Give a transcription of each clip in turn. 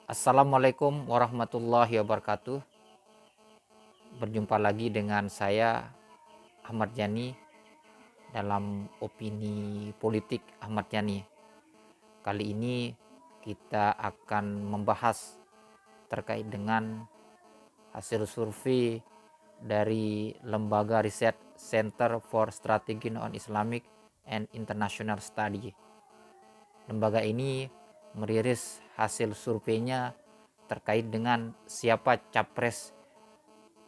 Assalamualaikum warahmatullahi wabarakatuh. Berjumpa lagi dengan saya Ahmad Yani dalam opini politik Ahmad Yani. Kali ini kita akan membahas terkait dengan hasil survei dari lembaga riset Center for Strategy on Islamic and International Study. Lembaga ini merilis hasil surveinya terkait dengan siapa capres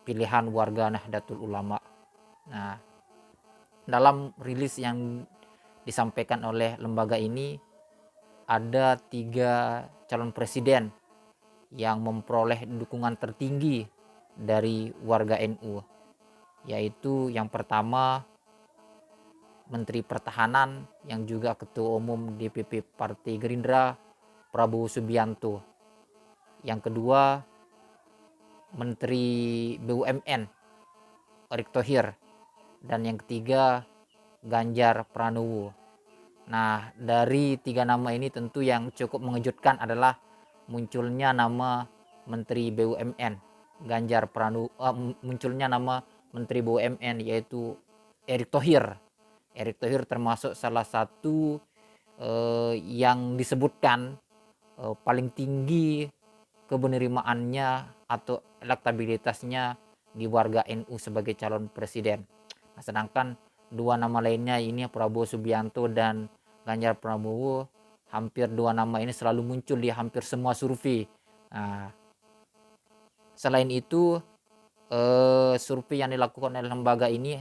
pilihan warga Nahdlatul Ulama. Nah, dalam rilis yang disampaikan oleh lembaga ini ada 3 calon presiden yang memperoleh dukungan tertinggi dari warga NU, yaitu yang pertama Menteri Pertahanan yang juga Ketua Umum DPP Partai Gerindra Prabowo Subianto. Yang kedua Menteri BUMN Erick Thohir, dan yang ketiga Ganjar Pranowo. Nah, dari 3 nama ini tentu yang cukup mengejutkan adalah munculnya nama Menteri BUMN Ganjar Pranowo, munculnya nama Menteri BUMN yaitu Erick Thohir. Erick Thohir termasuk salah satu yang disebutkan paling tinggi kebenerimaannya atau elektabilitasnya di warga NU sebagai calon presiden. Nah, sedangkan 2 nama lainnya ini Prabowo Subianto dan Ganjar Pranowo, hampir 2 nama ini selalu muncul di hampir semua survei. Nah, selain itu survei yang dilakukan oleh lembaga ini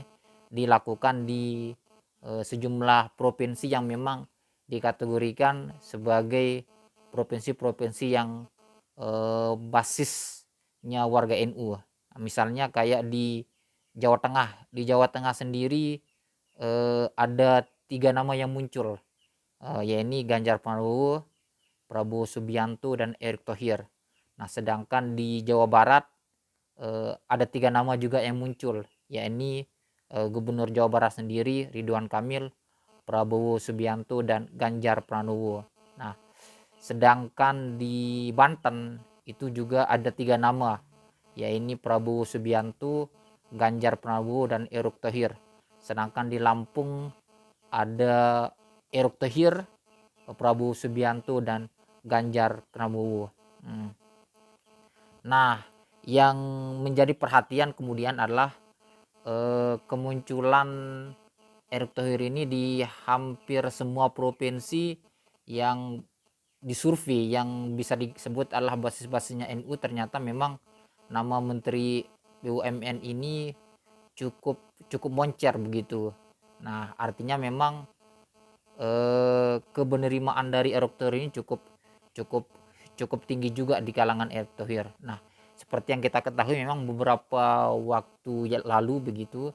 dilakukan di sejumlah provinsi yang memang dikategorikan sebagai provinsi-provinsi yang basisnya warga NU. Misalnya kayak di Jawa Tengah. Di Jawa Tengah sendiri ada 3 nama yang muncul, yaitu Ganjar Pranowo, Prabowo Subianto, dan Erick Thohir. Nah, sedangkan di Jawa Barat ada 3 nama juga yang muncul, yaitu Gubernur Jawa Barat sendiri Ridwan Kamil, Prabowo Subianto, dan Ganjar Pranowo. Nah, sedangkan di Banten itu juga ada 3 nama, yaitu Prabowo Subianto, Ganjar Pranowo, dan Erick Thohir. Sedangkan di Lampung ada Erick Thohir, Prabowo Subianto, dan Ganjar Pranowo. Nah, yang menjadi perhatian kemudian adalah kemunculan Erick Thohir ini di hampir semua provinsi yang disurvei, yang bisa disebut adalah basis-basisnya NU. Ternyata memang nama Menteri BUMN ini cukup moncer begitu. Nah, artinya memang kebenerimaan dari Erick Thohir ini cukup tinggi juga di kalangan Erick Thohir. Nah, seperti yang kita ketahui memang beberapa waktu lalu begitu,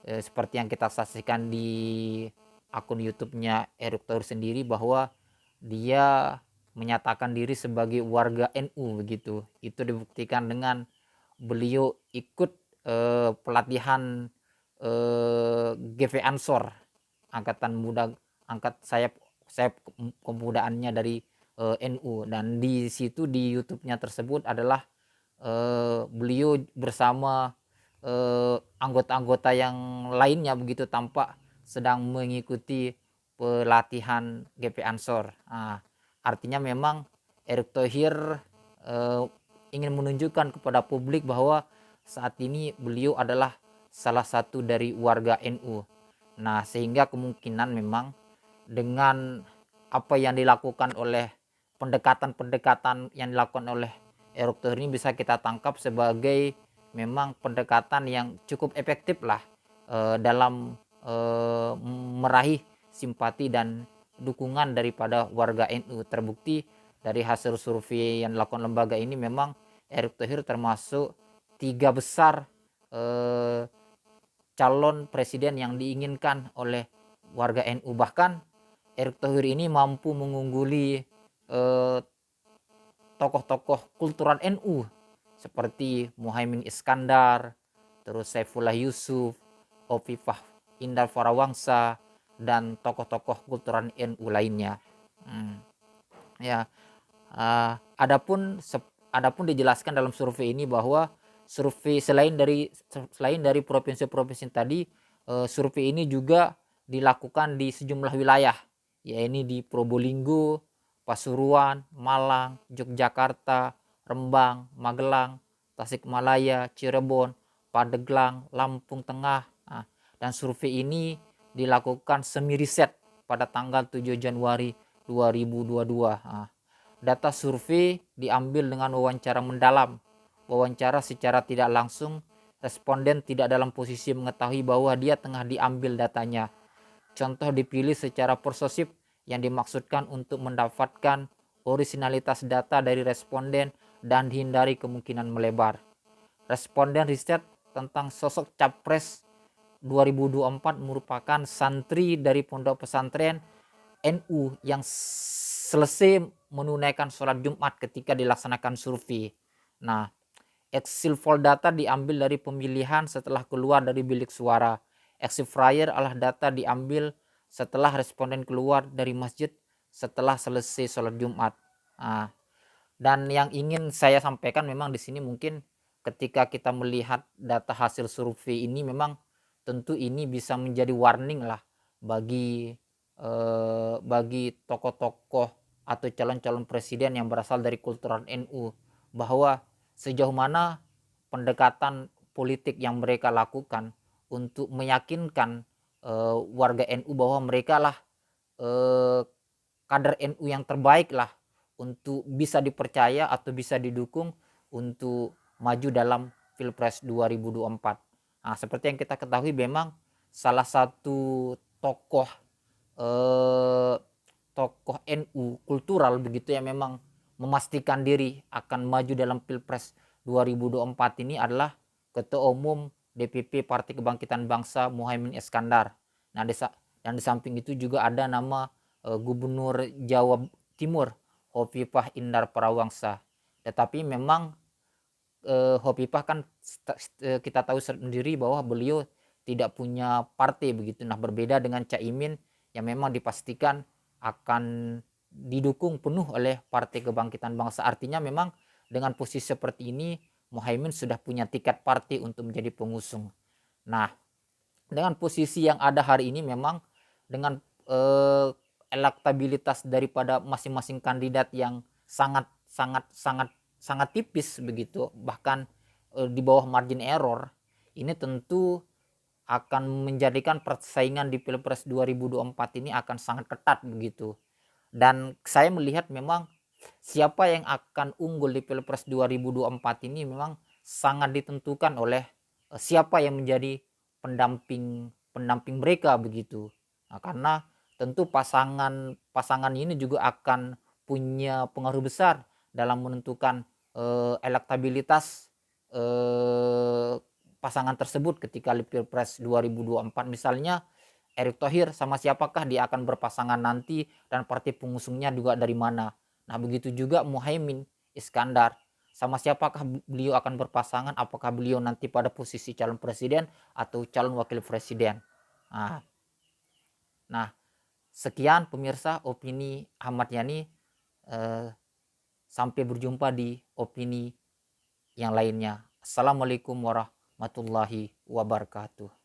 seperti yang kita saksikan di akun YouTube-nya Erick Thohir sendiri, bahwa dia menyatakan diri sebagai warga NU begitu. Itu dibuktikan dengan beliau ikut pelatihan GV Ansor, angkatan muda, angkat sayap kemudaannya dari NU. Dan di situ di YouTube-nya tersebut adalah beliau bersama anggota-anggota yang lainnya begitu, tampak sedang mengikuti pelatihan GP Ansor. Nah, artinya memang Erick Thohir ingin menunjukkan kepada publik bahwa saat ini beliau adalah salah satu dari warga NU. Nah, sehingga kemungkinan memang dengan apa yang dilakukan oleh pendekatan-pendekatan yang dilakukan oleh Erick Thohir ini bisa kita tangkap sebagai memang pendekatan yang cukup efektif lah dalam meraih simpati dan dukungan daripada warga NU. Terbukti dari hasil survei yang dilakukan lembaga ini memang Erick Thohir termasuk 3 besar calon presiden yang diinginkan oleh warga NU. Bahkan Erick Thohir ini mampu mengungguli tokoh-tokoh kultural NU seperti Muhaimin Iskandar, terus Saifullah Yusuf, Hovifah Indar Parawangsa, dan tokoh-tokoh kultural NU lainnya. Ya, Adapun dijelaskan dalam survei ini bahwa survei selain dari provinsi-provinsi tadi, survei ini juga dilakukan di sejumlah wilayah, yaitu di Probolinggo, Pasuruan, Malang, Yogyakarta, Rembang, Magelang, Tasikmalaya, Cirebon, Pandeglang, Lampung Tengah. Nah, dan survei ini dilakukan semi riset pada tanggal 7 Januari 2022. Nah, data survei diambil dengan wawancara mendalam. Wawancara secara tidak langsung, responden tidak dalam posisi mengetahui bahwa dia tengah diambil datanya. Contoh dipilih secara persuasif yang dimaksudkan untuk mendapatkan orisinalitas data dari responden dan hindari kemungkinan melebar. Responden riset tentang sosok Capres 2024 merupakan santri dari pondok pesantren NU yang selesai menunaikan sholat Jumat ketika dilaksanakan survei. Nah, exit poll data diambil dari pemilihan setelah keluar dari bilik suara. Exit flyer adalah data diambil setelah responden keluar dari masjid setelah selesai sholat Jumat. Nah, dan yang ingin saya sampaikan memang di sini mungkin ketika kita melihat data hasil survei ini memang tentu ini bisa menjadi warning lah bagi tokoh-tokoh atau calon-calon presiden yang berasal dari kultural NU, bahwa sejauh mana pendekatan politik yang mereka lakukan untuk meyakinkan warga NU bahwa mereka lah kader NU yang terbaik lah untuk bisa dipercaya atau bisa didukung untuk maju dalam Pilpres 2024. Nah, seperti yang kita ketahui memang salah satu tokoh tokoh NU kultural begitu yang memang memastikan diri akan maju dalam Pilpres 2024 ini adalah Ketua Umum DPP Partai Kebangkitan Bangsa Muhaimin Iskandar. Nah, dan di samping itu juga ada nama Gubernur Jawa Timur Hovifah Indar Parawangsa. Tetapi memang Hovifah kan kita tahu sendiri bahwa beliau tidak punya partai begitu. Nah, berbeda dengan Caimin yang memang dipastikan akan didukung penuh oleh Partai Kebangkitan Bangsa. Artinya memang dengan posisi seperti ini Muhaimin sudah punya tiket partai untuk menjadi pengusung. Nah, dengan posisi yang ada hari ini memang dengan elektabilitas daripada masing-masing kandidat yang sangat tipis begitu, bahkan di bawah margin error, ini tentu akan menjadikan persaingan di Pilpres 2024 ini akan sangat ketat begitu. Dan saya melihat memang siapa yang akan unggul di Pilpres 2024 ini memang sangat ditentukan oleh siapa yang menjadi pendamping mereka begitu. Nah, karena tentu pasangan ini juga akan punya pengaruh besar dalam menentukan elektabilitas pasangan tersebut ketika di Pilpres 2024. Misalnya Erick Thohir sama siapakah dia akan berpasangan nanti dan partai pengusungnya juga dari mana. Nah, begitu juga Muhaimin Iskandar, sama siapakah beliau akan berpasangan, apakah beliau nanti pada posisi calon presiden atau calon wakil presiden. Nah, sekian pemirsa opini Ahmad Yani. Sampai berjumpa di opini yang lainnya. Assalamualaikum warahmatullahi wabarakatuh.